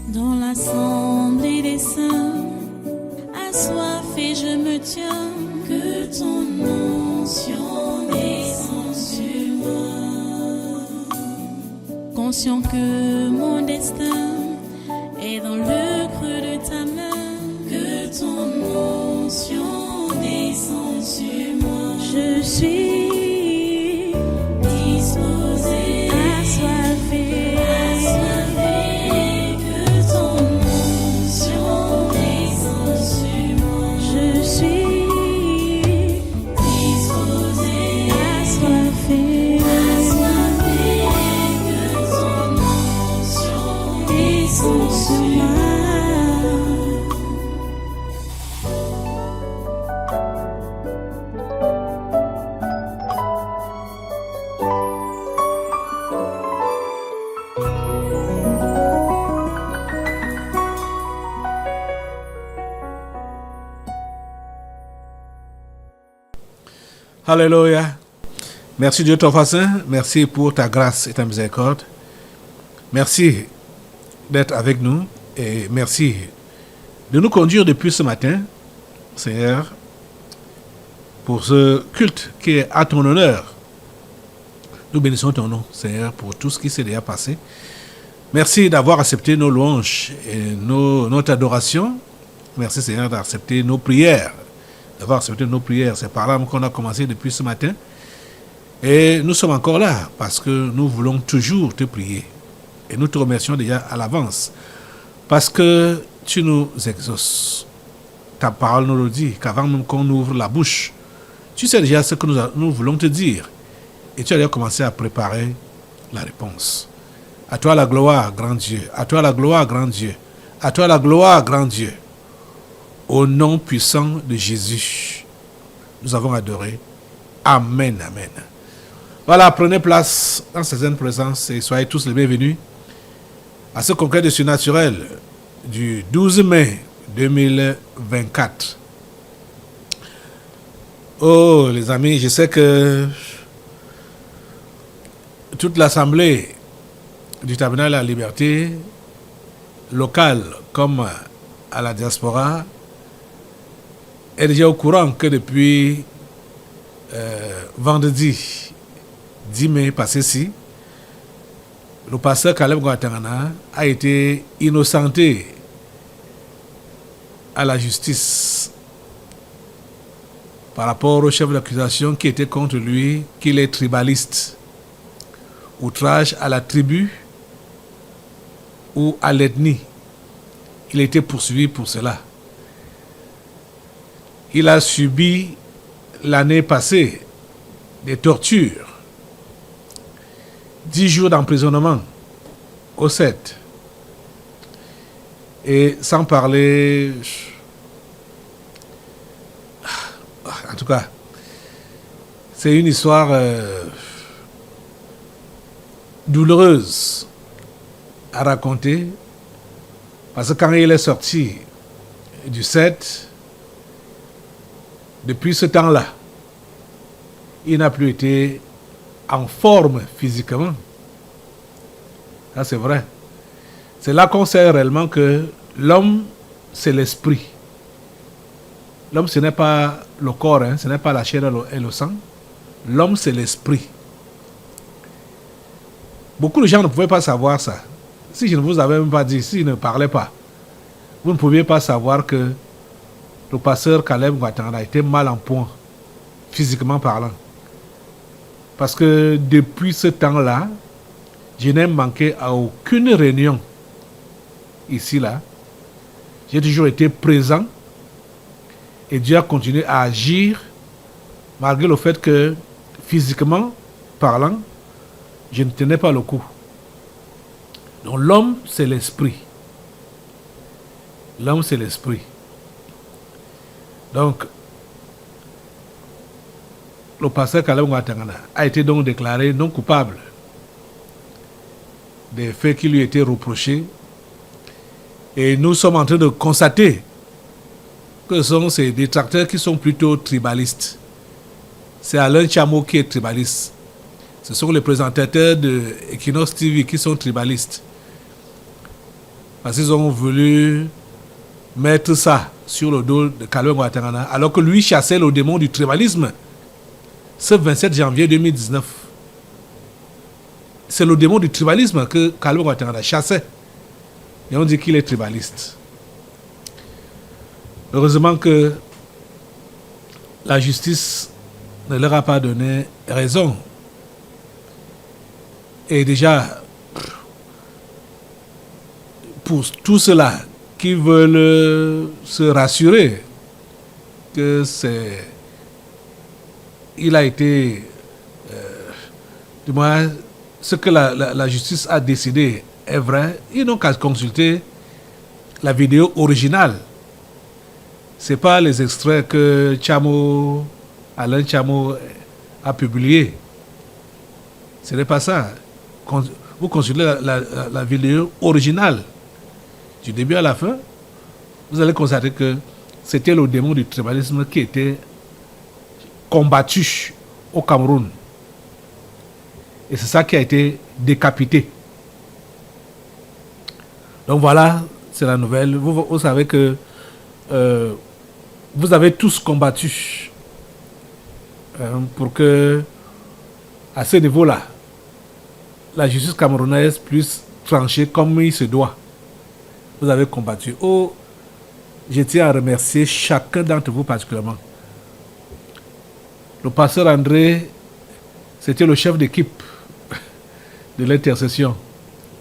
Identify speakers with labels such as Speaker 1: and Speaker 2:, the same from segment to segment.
Speaker 1: Dans l'assemblée des saints, assoiffé je me tiens, que ton onction descende sur moi. Conscient que mon destin est dans le creux de ta main, que ton onction descende sur moi. Je suis disposé, assoiffé, que ton onction descende sur moi. Je suis disposé, assoiffé, que ton onction descende sur moi.
Speaker 2: Alléluia. Merci Dieu ton Saint. Merci pour ta grâce et ta miséricorde. Merci d'être avec nous et merci de nous conduire depuis ce matin, Seigneur, pour ce culte qui est à ton honneur. Nous bénissons ton nom, Seigneur, pour tout ce qui s'est déjà passé. Merci d'avoir accepté nos louanges et notre adoration. Merci, Seigneur, d'accepter nos prières. D'avoir accepté nos prières. C'est par là qu'on a commencé depuis ce matin. Et nous sommes encore là parce que nous voulons toujours te prier. Et nous te remercions déjà à l'avance parce que tu nous exauces. Ta parole nous le dit qu'avant même qu'on ouvre la bouche, tu sais déjà ce que nous voulons te dire. Et tu as déjà commencé à préparer la réponse. À toi la gloire, grand Dieu. À toi la gloire, grand Dieu. À toi la gloire, grand Dieu. Au nom puissant de Jésus, nous avons adoré. Amen, amen. Voilà, prenez place dans cette sainte présence et soyez tous les bienvenus à ce congrès de surnaturel du 12 mai 2024. Oh, les amis, je sais que toute l'assemblée du Tabernacle de la Liberté, locale comme à la diaspora, est déjà au courant que depuis vendredi 10 mai passé-ci, le pasteur Caleb Guatangana a été innocenté à la justice par rapport au chef d'accusation qui était contre lui, qu'il est tribaliste. Outrage à la tribu ou à l'ethnie. Il a été poursuivi pour cela. Il a subi l'année passée des tortures, 10 jours d'emprisonnement au 7. Et sans parler, en tout cas, c'est une histoire douloureuse à raconter, parce que quand il est sorti du 7, depuis ce temps-là, il n'a plus été en forme physiquement. Ça, c'est vrai. C'est là qu'on sait réellement que l'homme, c'est l'esprit. L'homme, ce n'est pas le corps, ce n'est pas la chair et le sang. L'homme, c'est l'esprit. Beaucoup de gens ne pouvaient pas savoir ça. Si je ne vous avais même pas dit, si je ne parlais pas, vous ne pouviez pas savoir que le pasteur Caleb Guatangana a été mal en point, physiquement parlant. Parce que depuis ce temps-là, je n'ai manqué à aucune réunion ici, là. J'ai toujours été présent et Dieu a continué à agir malgré le fait que, physiquement parlant, je ne tenais pas le coup. Donc l'homme, c'est l'esprit. L'homme, c'est l'esprit. Donc, le pasteur Caleb Guatangana a été donc déclaré non coupable des faits qui lui étaient reprochés. Et nous sommes en train de constater que ce sont ces détracteurs qui sont plutôt tribalistes. C'est Alain Chameau qui est tribaliste. Ce sont les présentateurs de Equinox TV qui sont tribalistes. Parce qu'ils ont voulu mettre ça sur le dos de Kaloum Ouattara, alors que lui chassait le démon du tribalisme. Ce 27 janvier 2019, c'est le démon du tribalisme que Kaloum Ouattara chassait. Et on dit qu'il est tribaliste. Heureusement que la justice ne leur a pas donné raison. Et déjà, pour tous ceux-là qui veulent se rassurer que il a été, du moins, ce que la justice a décidé est vrai, ils n'ont qu'à consulter la vidéo originale. Ce n'est pas les extraits que Alain Tchamo a publiés. Ce n'est pas ça. Vous consultez la vidéo originale du début à la fin, vous allez constater que c'était le démon du tribalisme qui était combattu au Cameroun. Et c'est ça qui a été décapité. Donc voilà, c'est la nouvelle. Vous savez que vous avez tous combattu pour que, à ce niveau-là, la justice camerounaise puisse trancher comme il se doit. Vous avez combattu. Oh, je tiens à remercier chacun d'entre vous particulièrement. Le pasteur André, c'était le chef d'équipe de l'intercession.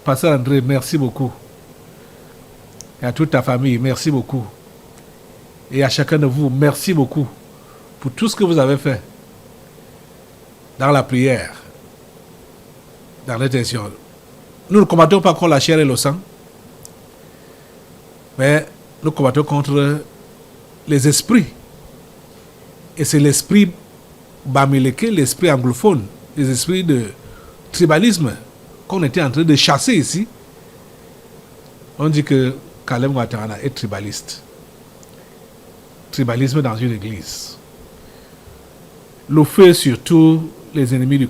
Speaker 2: Pasteur André, merci beaucoup. Et à toute ta famille, merci beaucoup. Et à chacun de vous, merci beaucoup pour tout ce que vous avez fait dans la prière, dans l'intention. Nous ne combattons pas contre la chair et le sang, mais nous combattons contre les esprits. Et c'est l'esprit bamileke, l'esprit anglophone, les esprits de tribalisme qu'on était en train de chasser ici. On dit que Kaloum Ouattara est tribaliste. Tribalisme dans une église. Le feu sur tous les ennemis de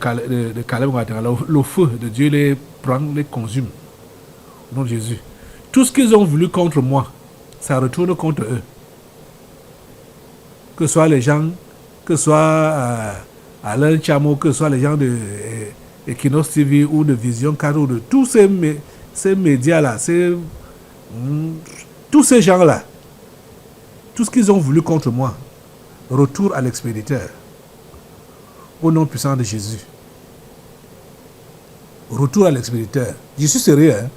Speaker 2: Kaloum Ouattara, le feu de Dieu les prend, les consume. Au nom de Jésus. Tout ce qu'ils ont voulu contre moi, ça retourne contre eux. Que ce soit les gens, que ce soit Alain Tchamo, que ce soit les gens de Equinox TV ou de Vision 4 ou de tous ces médias-là, tous ces gens-là, tout ce qu'ils ont voulu contre moi, retour à l'expéditeur. Au nom puissant de Jésus. Retour à l'expéditeur. Je suis sérieux, hein?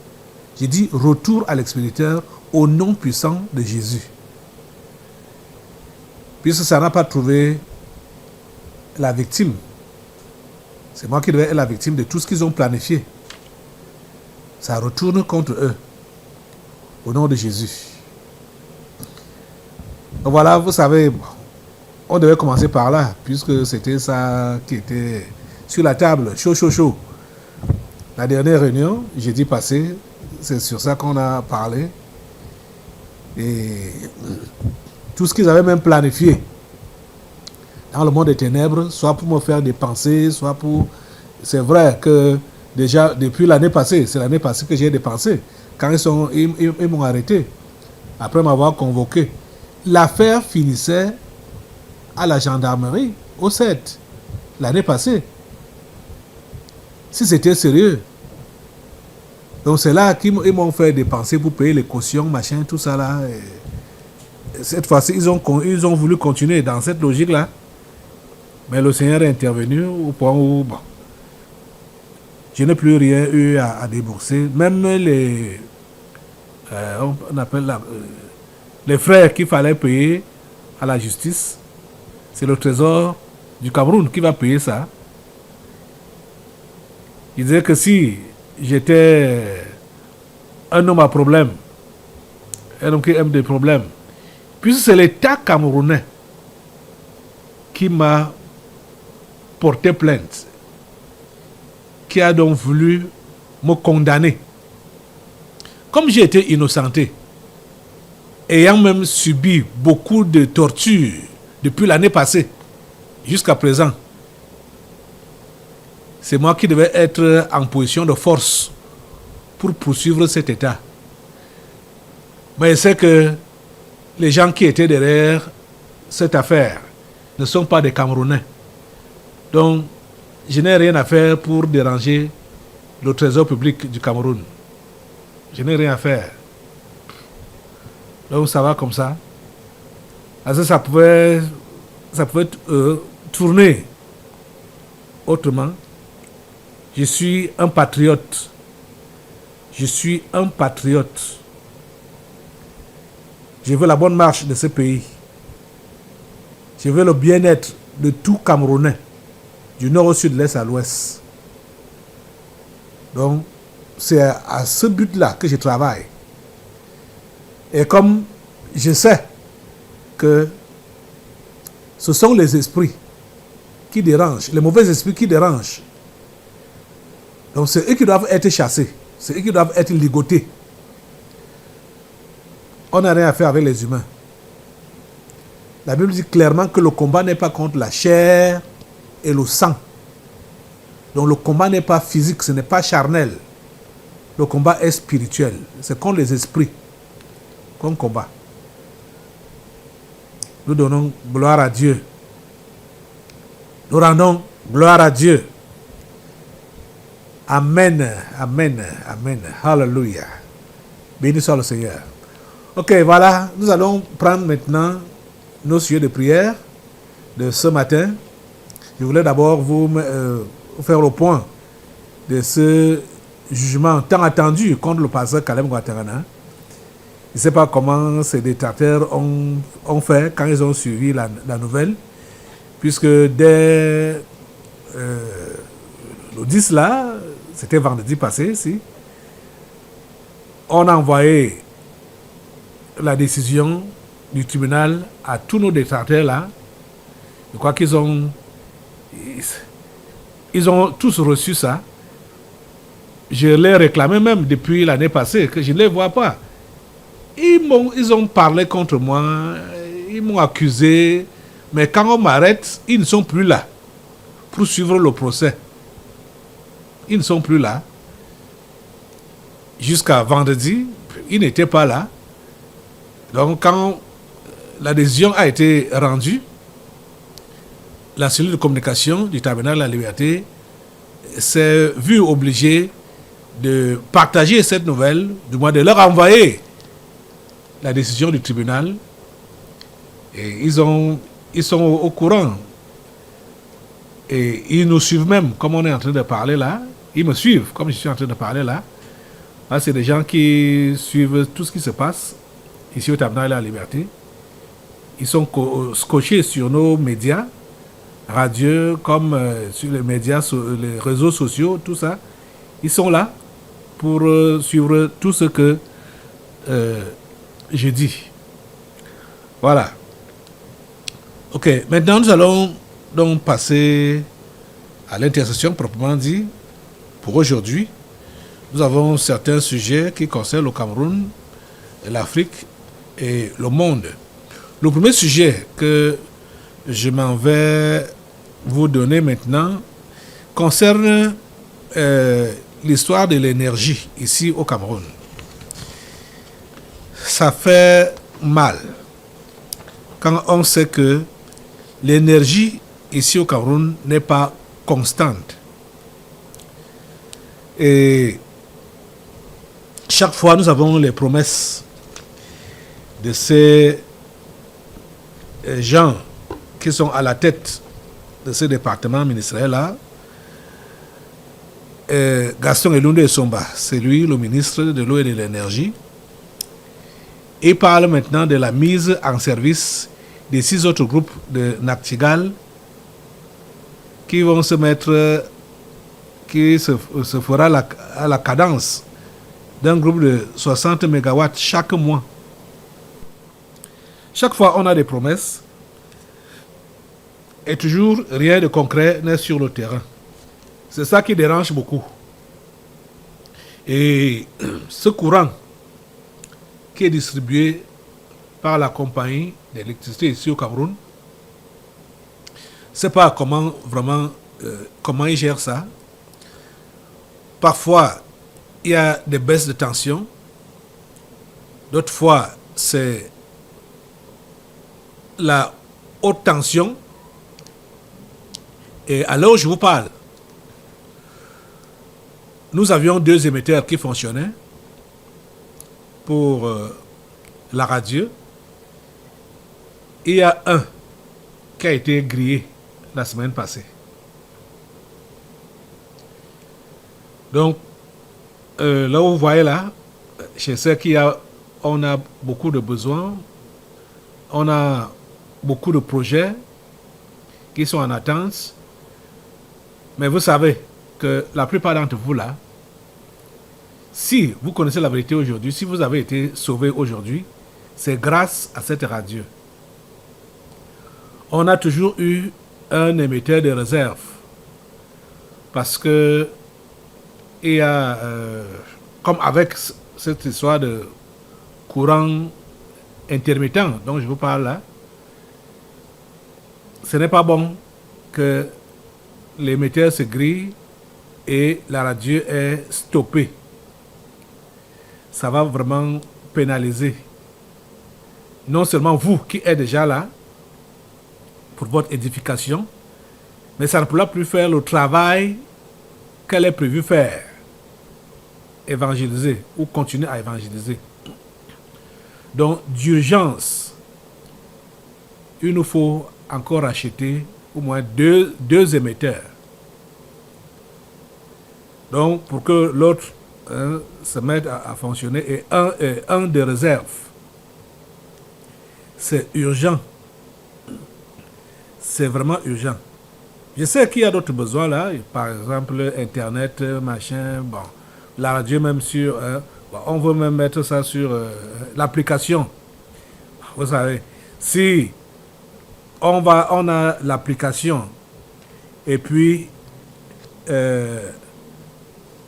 Speaker 2: J'ai dit retour à l'expéditeur au nom puissant de Jésus. Puisque ça n'a pas trouvé la victime. C'est moi qui devais être la victime de tout ce qu'ils ont planifié. Ça retourne contre eux. Au nom de Jésus. Donc voilà, vous savez, on devait commencer par là, puisque c'était ça qui était sur la table, chaud. La dernière réunion, jeudi passé, c'est sur ça qu'on a parlé. Et tout ce qu'ils avaient même planifié dans le monde des ténèbres, soit pour me faire des pensées, soit pour... C'est vrai que déjà, depuis l'année passée, c'est l'année passée que j'ai dépensé. Quand ils m'ont arrêté, après m'avoir convoqué, l'affaire finissait à la gendarmerie, au 7, l'année passée. Si c'était sérieux. Donc c'est là qu'ils m'ont fait dépenser pour payer les cautions, machin, tout ça là. Et cette fois-ci, ils ont voulu continuer dans cette logique-là. Mais le Seigneur est intervenu au point où, bon, je n'ai plus rien eu à débourser. Même on appelle les frères qu'il fallait payer à la justice, c'est le trésor du Cameroun qui va payer ça. Il disait que si j'étais un homme à problème, un homme qui aime des problèmes, puisque c'est l'État camerounais qui m'a porté plainte, qui a donc voulu me condamner. Comme j'ai été innocenté, ayant même subi beaucoup de tortures depuis l'année passée jusqu'à présent, c'est moi qui devais être en position de force pour poursuivre cet État. Mais je sais que les gens qui étaient derrière cette affaire ne sont pas des Camerounais. Donc, je n'ai rien à faire pour déranger le trésor public du Cameroun. Je n'ai rien à faire. Donc, ça va comme ça. Parce que ça pouvait tourner autrement. Je suis un patriote. Je suis un patriote. Je veux la bonne marche de ce pays. Je veux le bien-être de tout Camerounais, du nord au sud, de l'est à l'ouest. Donc, c'est à ce but-là que je travaille. Et comme je sais que ce sont les esprits qui dérangent, les mauvais esprits qui dérangent, donc c'est eux qui doivent être chassés, c'est eux qui doivent être ligotés. On n'a rien à faire avec les humains. La Bible dit clairement que le combat n'est pas contre la chair et le sang. Donc le combat n'est pas physique, ce n'est pas charnel. Le combat est spirituel. C'est contre les esprits qu'on combat. Nous donnons gloire à Dieu. Nous rendons gloire à Dieu. Amen, amen, amen. Hallelujah. Béni soit le Seigneur. Ok, voilà. Nous allons prendre maintenant nos sujets de prière de ce matin. Je voulais d'abord vous faire le point de ce jugement tant attendu contre le pasteur Caleb Guatarana. Je ne sais pas comment ces détracteurs ont fait quand ils ont suivi la nouvelle, puisque dès le 10 là, c'était vendredi passé ici, on a envoyé la décision du tribunal à tous nos détracteurs là. Je crois qu'ils ont tous reçu ça. Je l'ai réclamé même depuis l'année passée, que je ne les vois pas. Ils ont parlé contre moi, ils m'ont accusé, mais quand on m'arrête, ils ne sont plus là pour suivre le procès. Ils ne sont plus là. Jusqu'à vendredi, ils n'étaient pas là. Donc quand la décision a été rendue, la cellule de communication du Tabernacle de la Liberté s'est vue obligée de partager cette nouvelle, du moins de leur envoyer la décision du tribunal. Et ils sont au courant. Et ils nous suivent même, comme on est en train de parler là. Ils me suivent, comme je suis en train de parler là. Là, c'est des gens qui suivent tout ce qui se passe ici au Tabernacle de la Liberté. Ils sont scotchés sur nos médias, radio, comme sur les médias, sur les réseaux sociaux, tout ça. Ils sont là pour suivre tout ce que je dis. Voilà. Ok, maintenant nous allons donc passer à l'intercession proprement dit. Pour aujourd'hui, nous avons certains sujets qui concernent le Cameroun, l'Afrique et le monde. Le premier sujet que je m'en vais vous donner maintenant concerne l'histoire de l'énergie ici au Cameroun. Ça fait mal quand on sait que l'énergie ici au Cameroun n'est pas constante. Et chaque fois, nous avons les promesses de ces gens qui sont à la tête de ce département ministériel-là. Gaston Elunde Essomba, c'est lui le ministre de l'eau et de l'énergie. Il parle maintenant de la mise en service des 6 autres groupes de Nachtigal qui vont se mettre, qui se fera à la cadence d'un groupe de 60 MW chaque mois. Chaque fois, on a des promesses et toujours rien de concret n'est sur le terrain. C'est ça qui dérange beaucoup. Et ce courant qui est distribué par la compagnie d'électricité ici au Cameroun, je ne sais pas comment ils gèrent ça. Parfois, il y a des baisses de tension. D'autres fois, c'est la haute tension. Et à l'heure où je vous parle, nous avions 2 émetteurs qui fonctionnaient pour la radio. Il y a un qui a été grillé la semaine passée. Donc, là où vous voyez là, je sais qu'on a beaucoup de besoins, on a beaucoup de projets qui sont en attente. Mais vous savez que la plupart d'entre vous là, si vous connaissez la vérité aujourd'hui, si vous avez été sauvé aujourd'hui, c'est grâce à cette radio. On a toujours eu un émetteur de réserve. Parce que il y a, comme avec cette histoire de courant intermittent dont je vous parle là, ce n'est pas bon que l'émetteur se grille et la radio est stoppée. Ça va vraiment pénaliser non seulement vous qui êtes déjà là pour votre édification, mais ça ne pourra plus faire le travail qu'elle est prévue faire, évangéliser ou continuer à évangéliser. Donc d'urgence, il nous faut encore acheter au moins deux émetteurs. Donc, pour que l'autre se mette à fonctionner, et un de réserve. C'est urgent. C'est vraiment urgent. Je sais qu'il y a d'autres besoins là, par exemple Internet, machin, bon, la radio même sur, bon, on veut même mettre ça sur l'application. Vous savez, si on a l'application et puis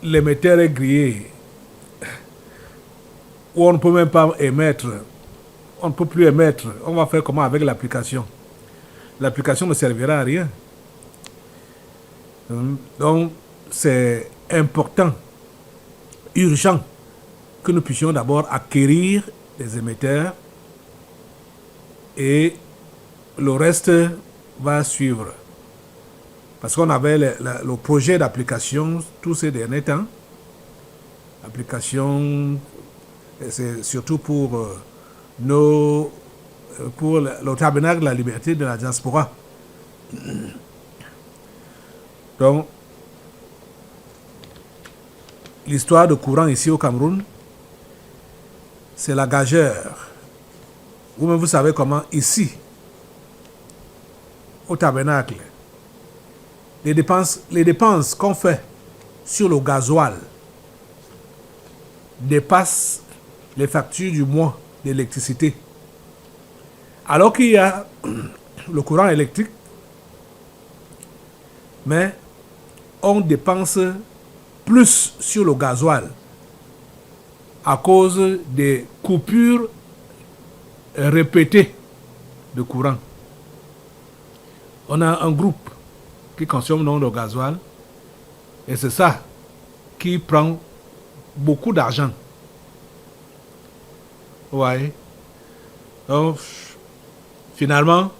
Speaker 2: l'émetteur est grillé, où on ne peut même pas émettre, on ne peut plus émettre, on va faire comment avec l'application? L'application ne servira à rien. Donc, c'est important, urgent, que nous puissions d'abord acquérir des émetteurs et le reste va suivre. Parce qu'on avait le projet d'application tous ces derniers temps. L'application, c'est surtout pour le tabernacle de la liberté de la diaspora. Donc, l'histoire de courant ici au Cameroun, c'est la gageure. Vous-même, vous savez comment ici, au tabernacle, les dépenses qu'on fait sur le gasoil dépassent les factures du mois d'électricité. Alors qu'il y a le courant électrique, mais on dépense plus sur le gasoil à cause des coupures répétées de courant. On a un groupe qui consomme non le gasoil et c'est ça qui prend beaucoup d'argent. Ouais. Donc, finalement,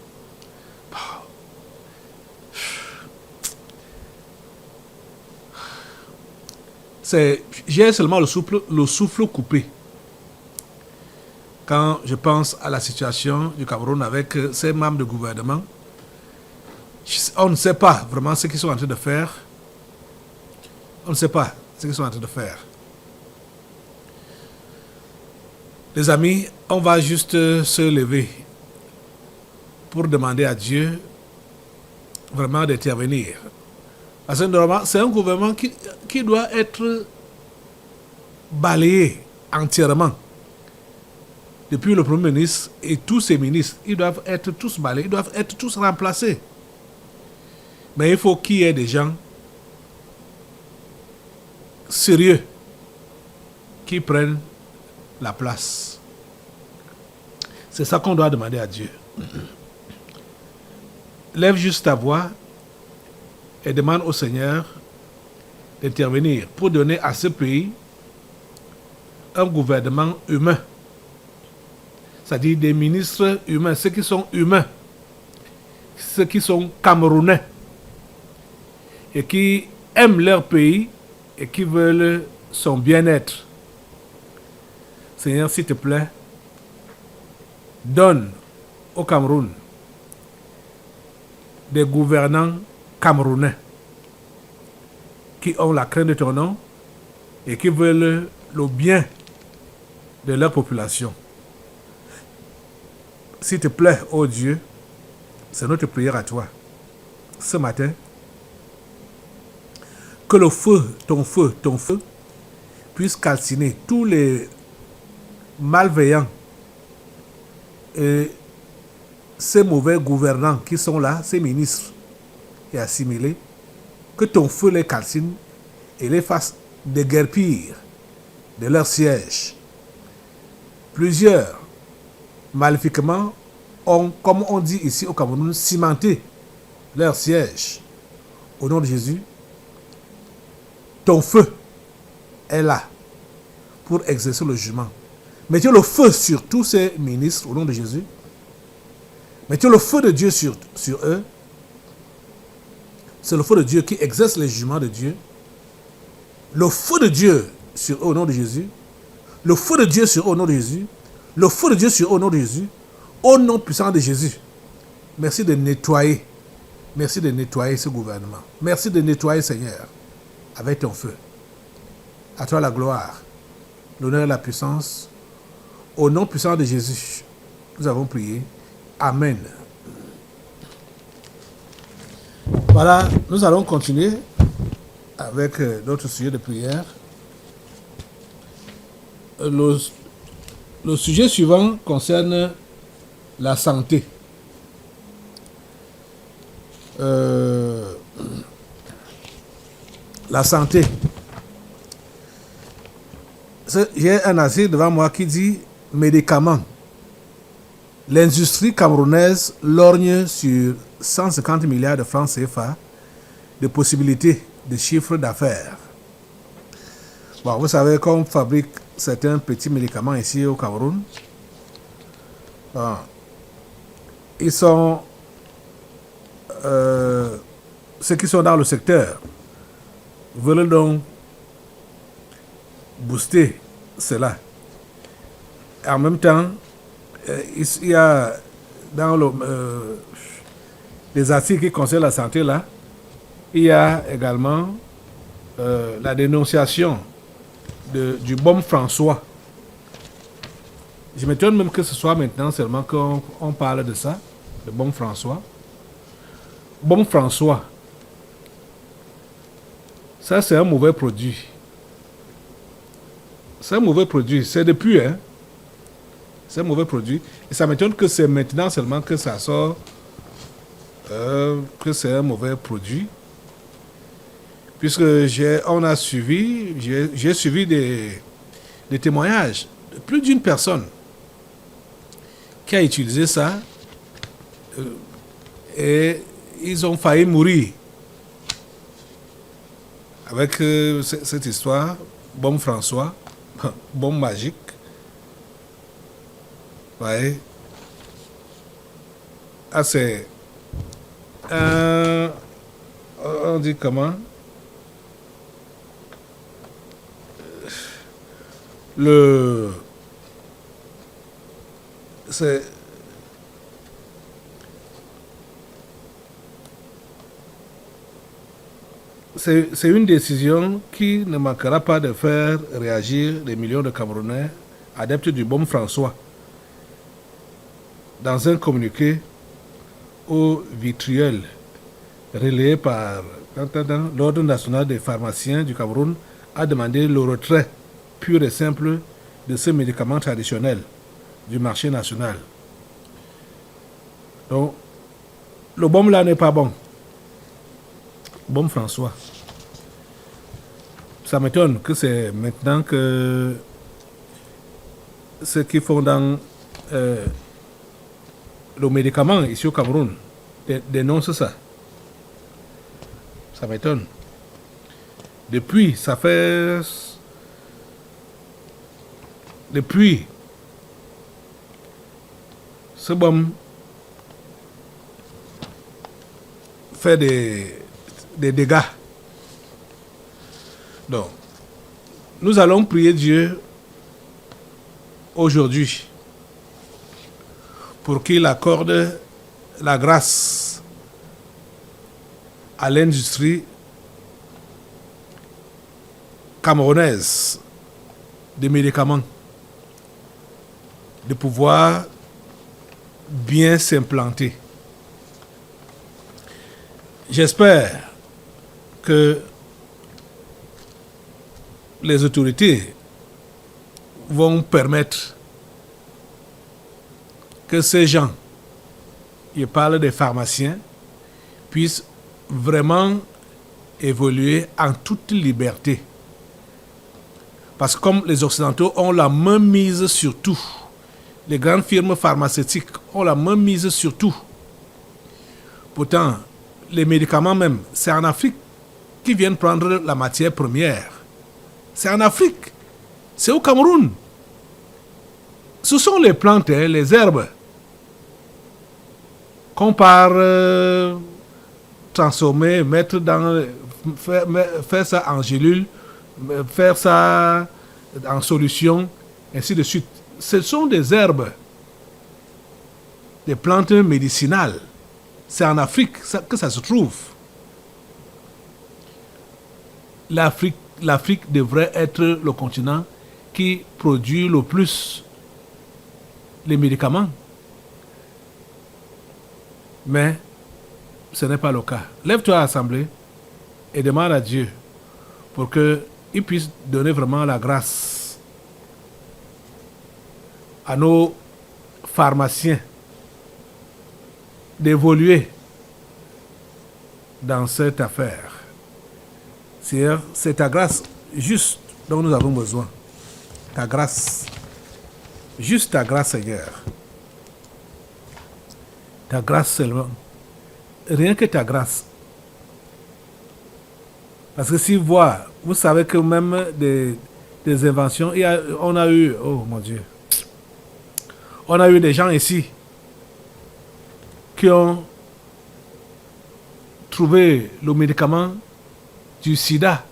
Speaker 2: j'ai seulement le souffle coupé quand je pense à la situation du Cameroun avec ses membres de gouvernement. On ne sait pas vraiment ce qu'ils sont en train de faire. On ne sait pas ce qu'ils sont en train de faire. Les amis, on va juste se lever pour demander à Dieu vraiment d'intervenir. Parce que c'est un gouvernement qui doit être balayé entièrement. Depuis le Premier ministre et tous ses ministres, ils doivent être tous balayés, ils doivent être tous remplacés. Mais il faut qu'il y ait des gens sérieux qui prennent la place. C'est ça qu'on doit demander à Dieu. Lève juste ta voix et demande au Seigneur d'intervenir pour donner à ce pays un gouvernement humain c'est-à-dire des ministres humains, ceux qui sont humains, ceux qui sont camerounais et qui aiment leur pays et qui veulent son bien-être. Seigneur, s'il te plaît, donne au Cameroun des gouvernants camerounais qui ont la crainte de ton nom et qui veulent le bien de leur population. S'il te plaît, ô Dieu, c'est notre prière à toi. Ce matin, que le feu, ton feu, puisse calciner tous les malveillants et ces mauvais gouvernants qui sont là, ces ministres et assimilés, que ton feu les calcine et les fasse déguerpir de leur siège. Plusieurs, maléfiquement, ont, comme on dit ici au Cameroun, cimenté leur siège. Au nom de Jésus, ton feu est là pour exercer le jugement. Mettez le feu sur tous ces ministres au nom de Jésus. Mettez le feu de Dieu sur eux. C'est le feu de Dieu qui exerce les jugements de Dieu. Le feu de Dieu sur eux au nom de Jésus. Le feu de Dieu sur eux au nom de Jésus. Le feu de Dieu sur eux au nom de Jésus. Au nom puissant de Jésus. Merci de nettoyer. Merci de nettoyer ce gouvernement. Merci de nettoyer, Seigneur, avec ton feu. À toi la gloire, l'honneur et la puissance. Au nom puissant de Jésus, nous avons prié. Amen. Voilà, nous allons continuer avec d'autres sujets de prière. Le sujet suivant concerne la santé. La santé. J'ai un article devant moi qui dit médicaments. L'industrie camerounaise lorgne sur 150 milliards de francs CFA de possibilités de chiffre d'affaires. Bon, vous savez qu'on fabrique certains petits médicaments ici au Cameroun. Bon, ils sont ceux qui sont dans le secteur veulent donc booster cela. En même temps, il y a dans les articles qui concernent la santé là, il y a également la dénonciation du baume François. Je m'étonne même que ce soit maintenant seulement qu'on parle de ça, le baume François. Baume François, ça c'est un mauvais produit. C'est un mauvais produit, c'est depuis, hein. C'est un mauvais produit. Et ça m'étonne que c'est maintenant seulement que ça sort, que c'est un mauvais produit. Puisque j'ai suivi des témoignages de plus d'une personne qui a utilisé ça et ils ont failli mourir avec cette histoire, baume François, baume magique. Ouais. Ah, c'est on dit comment? C'est une décision qui ne manquera pas de faire réagir les millions de Camerounais adeptes du baume François. Dans un communiqué au vitriol relayé par l'Ordre national des pharmaciens du Cameroun a demandé le retrait pur et simple de ce médicament traditionnel du marché national. Donc, le baume là n'est pas bon. Baume François. Ça m'étonne que c'est maintenant que ceux qui font dans le médicament ici au Cameroun dénoncent ça. Ça m'étonne. Depuis ce baume fait des dégâts. Donc, nous allons prier Dieu aujourd'hui pour qu'il accorde la grâce à l'industrie camerounaise des médicaments de pouvoir bien s'implanter. J'espère que les autorités vont permettre que ces gens, je parle des pharmaciens, puissent vraiment évoluer en toute liberté. Parce que comme les Occidentaux ont la main mise sur tout, les grandes firmes pharmaceutiques ont la main mise sur tout. Pourtant, les médicaments même, c'est en Afrique qu'ils viennent prendre la matière première. C'est en Afrique. C'est au Cameroun. Ce sont les plantes, les herbes qu'on part transformer, mettre dans, faire ça en gélule, faire ça en solution, ainsi de suite. Ce sont des herbes, des plantes médicinales. C'est en Afrique que ça se trouve. L'Afrique devrait être le continent qui produit le plus les médicaments. Mais ce n'est pas le cas. Lève-toi à l'Assemblée et demande à Dieu pour qu'il puisse donner vraiment la grâce à nos pharmaciens d'évoluer dans cette affaire. C'est ta grâce juste dont nous avons besoin. Ta grâce. Juste ta grâce, Seigneur. Ta grâce seulement. Rien que ta grâce. Parce que si vous savez que même des inventions, on a eu, oh mon Dieu, on a eu des gens ici qui ont trouvé le médicament du sida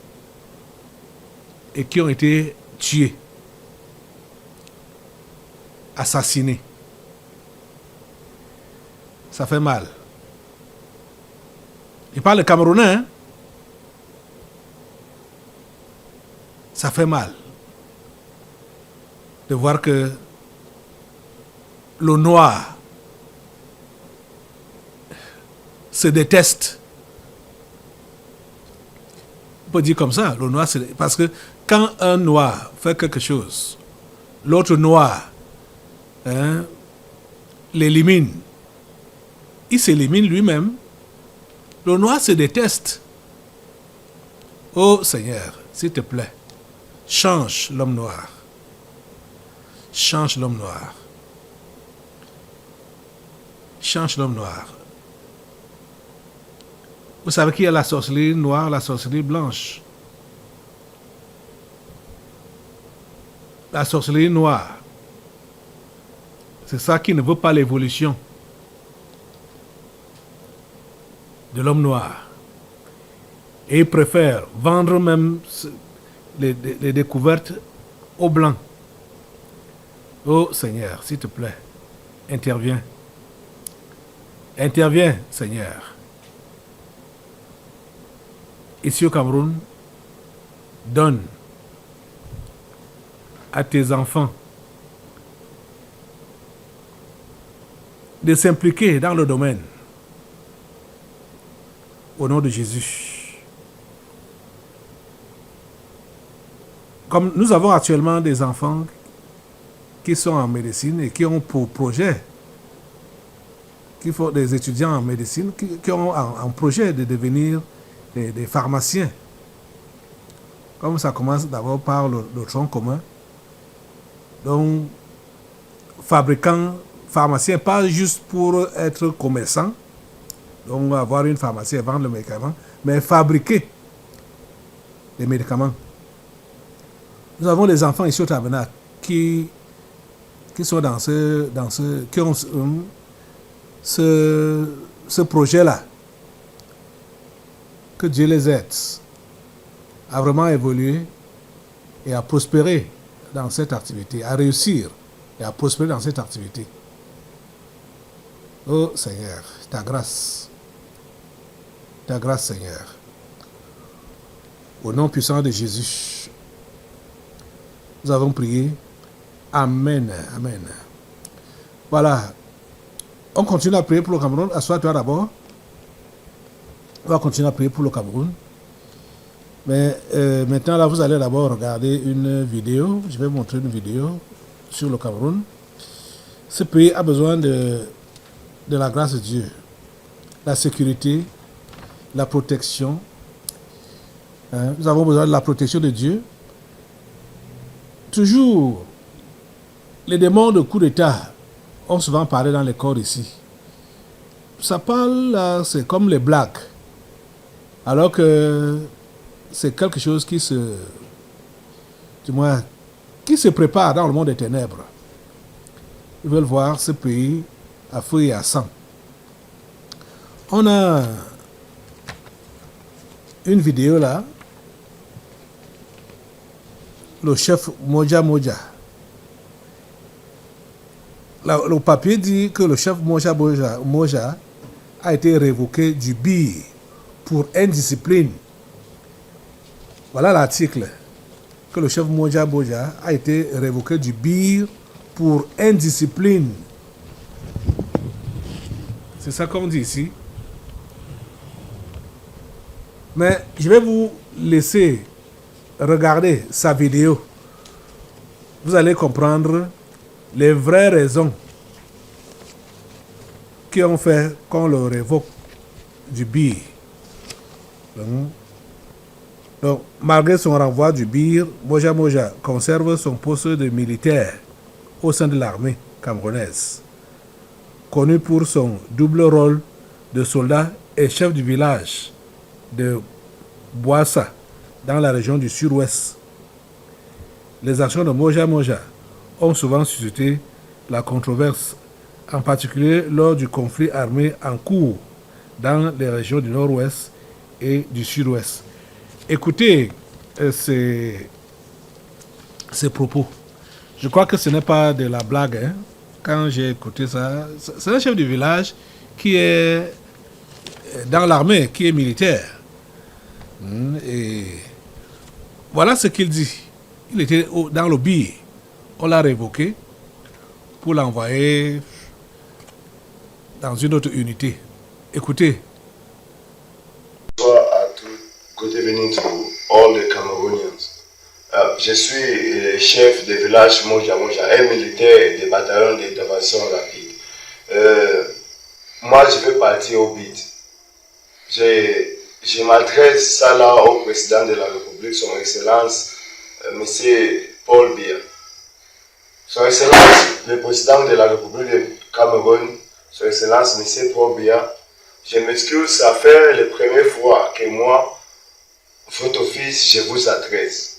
Speaker 2: et qui ont été tués, assassinés. Ça fait mal. Il parle camerounais, hein? Ça fait mal de voir que le noir se déteste. On peut dire comme ça, le noir, parce que quand un noir fait quelque chose, l'autre noir l'élimine, il s'élimine lui-même. Le noir se déteste. Oh Seigneur, s'il te plaît, change l'homme noir. Change l'homme noir. Change l'homme noir. Vous savez qu'il y a la sorcellerie noire, la sorcellerie blanche. La sorcellerie noire, c'est ça qui ne veut pas l'évolution de l'homme noir. Et ils préfèrent vendre même les découvertes aux blancs. Oh Seigneur, s'il te plaît, interviens. Interviens, Seigneur. Ici au Cameroun, donne à tes enfants de s'impliquer dans le domaine. Au nom de Jésus. Comme nous avons actuellement des enfants qui sont en médecine et qui ont pour projet, qui font des étudiants en médecine, qui ont un projet de devenir des pharmaciens. Comme ça commence d'abord par le tronc commun. Donc, fabricant, pharmacien, pas juste pour être commerçant, donc avoir une pharmacie et vendre le médicament, mais fabriquer les médicaments. Nous avons des enfants ici au Tabernacle qui qui sont qui ont ce projet-là, que Dieu les aide à vraiment évoluer et à prospérer dans cette activité, à réussir et à prospérer dans cette activité. Oh Seigneur, ta grâce, Seigneur. Au nom puissant de Jésus, nous avons prié. Amen. Amen. Voilà. On continue à prier pour le Cameroun. Assois-toi d'abord. On va continuer à prier pour le Cameroun. Mais maintenant, là, vous allez d'abord regarder une vidéo. Je vais vous montrer une vidéo sur le Cameroun. Ce pays a besoin de la grâce de Dieu, la sécurité, la protection. Nous avons besoin de la protection de Dieu. Toujours, les démons de coup d'État ont souvent parlé dans les corps ici. Ça parle, c'est comme les blagues. Alors que c'est quelque chose qui se prépare dans le monde des ténèbres. Ils veulent voir ce pays à feu et à sang. On a une vidéo là. Le chef Moja. Le papier dit que le chef Moja a été révoqué du BIR pour indiscipline. Voilà l'article. Que le chef Moja a été révoqué du BIR pour indiscipline. C'est ça qu'on dit ici. Mais je vais vous laisser regarder sa vidéo. Vous allez comprendre les vraies raisons qui ont fait qu'on le révoque du BIR. Donc, malgré son renvoi du BIR, Moja conserve son poste de militaire au sein de l'armée camerounaise. Connu pour son double rôle de soldat et chef du village de Boassa, dans la région du sud-ouest. Les actions de Moja ont souvent suscité la controverse, en particulier lors du conflit armé en cours dans les régions du nord-ouest et du sud-ouest. Écoutez ces propos. Je crois que ce n'est pas de la blague. Hein. Quand j'ai écouté ça, c'est un chef du village qui est dans l'armée, qui est militaire. Et voilà ce qu'il dit. Il était dans le BIR. On l'a révoqué pour l'envoyer dans une autre unité. Écoutez.
Speaker 3: Bonsoir à tous. Good evening to all the Cameroonians. Je suis chef de village Moja, un militaire des bataillons d'intervention rapide. Moi, je vais partir au BID. Je m'adresse ça là au président de la République, son Excellence, M. Paul Biya. Son Excellence, le président de la République du Cameroun, son Excellence, M. Paul Biya, je m'excuse, ça fait la première fois que moi, votre fils, je vous adresse.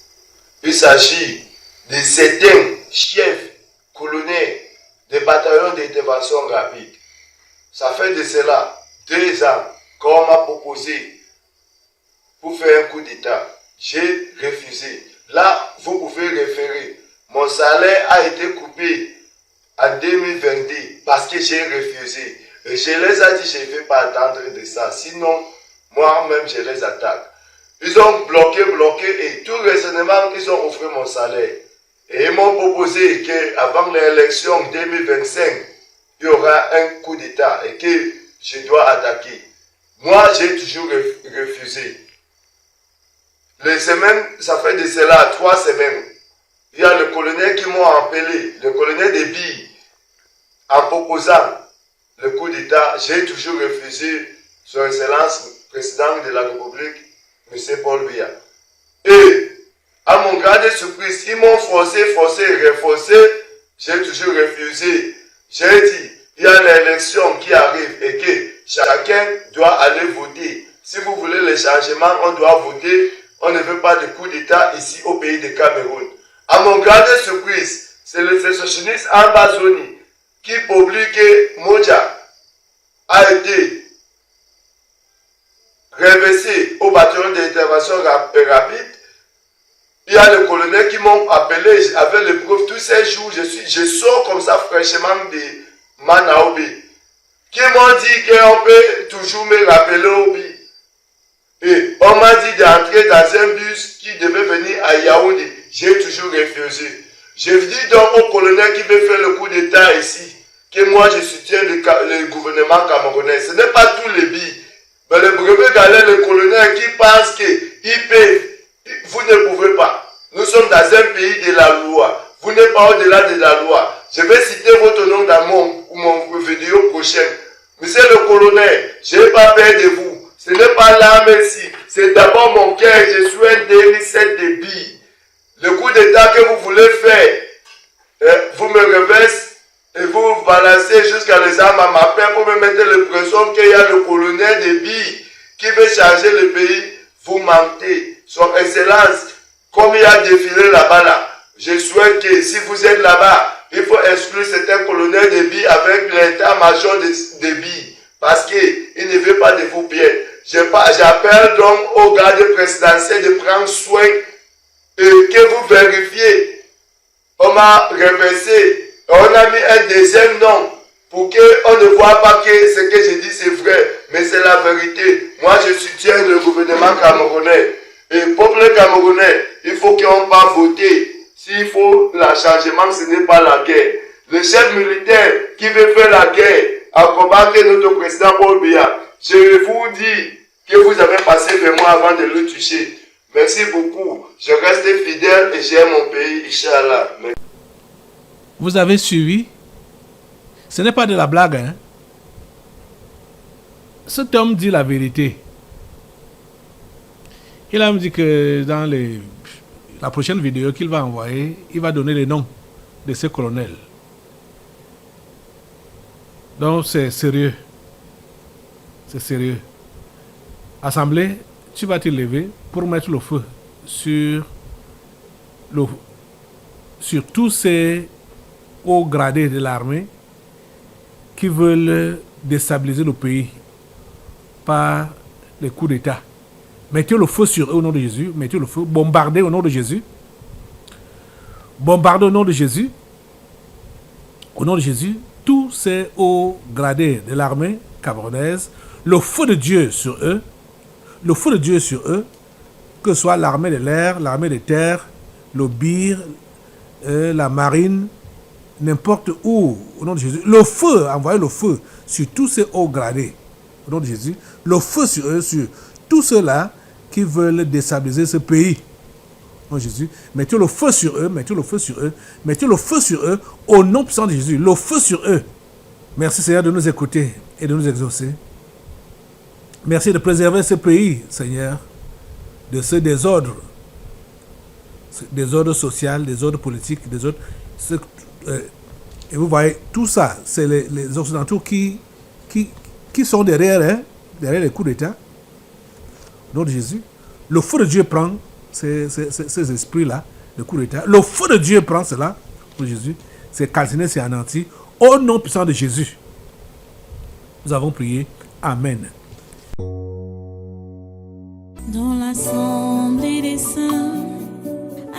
Speaker 3: Il s'agit de certains chefs colonels des bataillons d'intervention rapide. Ça fait de cela 2 ans qu'on m'a proposé pour faire un coup d'État. J'ai refusé. Là, vous pouvez référer. Mon salaire a été coupé en 2022 parce que j'ai refusé. Et je les ai dit, je ne vais pas attendre de ça. Sinon, moi-même, je les attaque. Ils ont bloqué et tout récemment, ils ont offert mon salaire. Et ils m'ont proposé qu'avant l'élection 2025, il y aura un coup d'État et que je dois attaquer. Moi, j'ai toujours refusé. Les semaines, ça fait de cela 3 semaines. Il y a le colonel qui m'a appelé, le colonel de BIR, en proposant le coup d'État. J'ai toujours refusé, son Excellence, président de la République, M. Paul Biya. Et, à mon grande surprise, ils m'ont forcé. J'ai toujours refusé. J'ai dit, il y a l'élection qui arrive et que chacun doit aller voter. Si vous voulez les changements, on doit voter. On ne veut pas de coup d'État ici au pays de Cameroun. À mon grande surprise, c'est le sécessionniste Ambazoni qui publie que Moja a été reversé au bataillon d'intervention rapide. Il y a le colonel qui m'ont appelé avec les preuves tous ces jours. Je sors comme ça fraîchement de Manaobi. Qui m'ont dit qu'on peut toujours me rappeler Obi. Et on m'a dit d'entrer dans un bus qui devait venir à Yaoundé. J'ai toujours refusé. Je dis donc au colonel qui veut faire le coup d'État ici, que moi je soutiens le gouvernement camerounais. Ce n'est pas tous les billes. Mais le brevet galère, le colonel qui pense qu'il peut, vous ne pouvez pas. Nous sommes dans un pays de la loi. Vous n'êtes pas au-delà de la loi. Je vais citer votre nom dans mon vidéo prochaine. Monsieur le colonel, je n'ai pas peur de vous. Ce n'est pas l'arme ici. C'est d'abord mon cœur. Je suis un délicette de billes. Le coup d'État que vous voulez faire, vous me reversez et vous balancez jusqu'à les armes à ma paix pour me mettre l'impression qu'il y a le colonel de billes qui veut changer le pays. Vous mentez. Son Excellence, comme il a défilé là-bas, là, je souhaite que si vous êtes là-bas, il faut exclure certains colonels de billes avec l'état-major de billes. Parce qu'il ne veut pas de vous bien. J'appelle donc au garde présidentiel de prendre soin et que vous vérifiez. On m'a reversé. On a mis un deuxième nom pour qu'on ne voit pas que ce que je dis c'est vrai. Mais c'est la vérité. Moi je soutiens le gouvernement camerounais. Et le peuple camerounais, il faut qu'on va voter. S'il faut le changement, ce n'est pas la guerre. Le chef militaire qui veut faire la guerre à combattre notre président Paul Biya, je vous dis que vous avez passé vers moi avant de le toucher. Merci beaucoup. Je reste fidèle et j'aime mon pays, Inch'Allah.
Speaker 2: Vous avez suivi? Ce n'est pas de la blague, hein? Cet homme dit la vérité. Il a dit que dans la prochaine vidéo qu'il va envoyer, il va donner les noms de ces colonels. Donc c'est sérieux. C'est sérieux. Assemblée, tu vas te lever pour mettre le feu sur tous ces hauts gradés de l'armée qui veulent déstabiliser le pays par les coups d'État. Mettez le feu sur eux au nom de Jésus. Mettez le feu. Bombardez au nom de Jésus. Bombardez au nom de Jésus. Au nom de Jésus, tous ces hauts gradés de l'armée camerounaise, le feu de Dieu sur eux, le feu de Dieu sur eux, que ce soit l'armée de l'air, l'armée de terre, le BIR, la marine, n'importe où, au nom de Jésus. Le feu, envoyez le feu sur tous ces hauts gradés, au nom de Jésus. Le feu sur eux, sur tous ceux-là qui veulent déstabiliser ce pays. Au nom de Jésus. Mettez le feu sur eux, mettez le feu sur eux, mettez le feu sur eux, au nom puissant de Jésus. Le feu sur eux. Merci Seigneur de nous écouter et de nous exaucer. Merci de préserver ce pays, Seigneur, de ce désordre social, désordre politique, désordre. Et vous voyez, tout ça, c'est les Occidentaux qui sont derrière les coups d'État. Au nom de Jésus. Le feu de Dieu prend ces esprits-là, le coup d'État. Le feu de Dieu prend cela, au nom de Jésus. C'est calciné, c'est anéanti. Au nom puissant de Jésus. Nous avons prié. Amen.
Speaker 1: Dans l'assemblée des saints,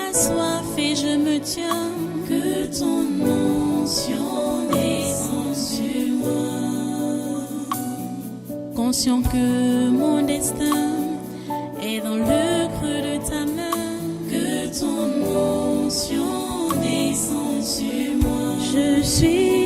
Speaker 1: assoiffé je me tiens, que ton onction descende sur moi. Conscient que mon destin est dans le creux de ta main, que ton onction descende sur moi. Je suis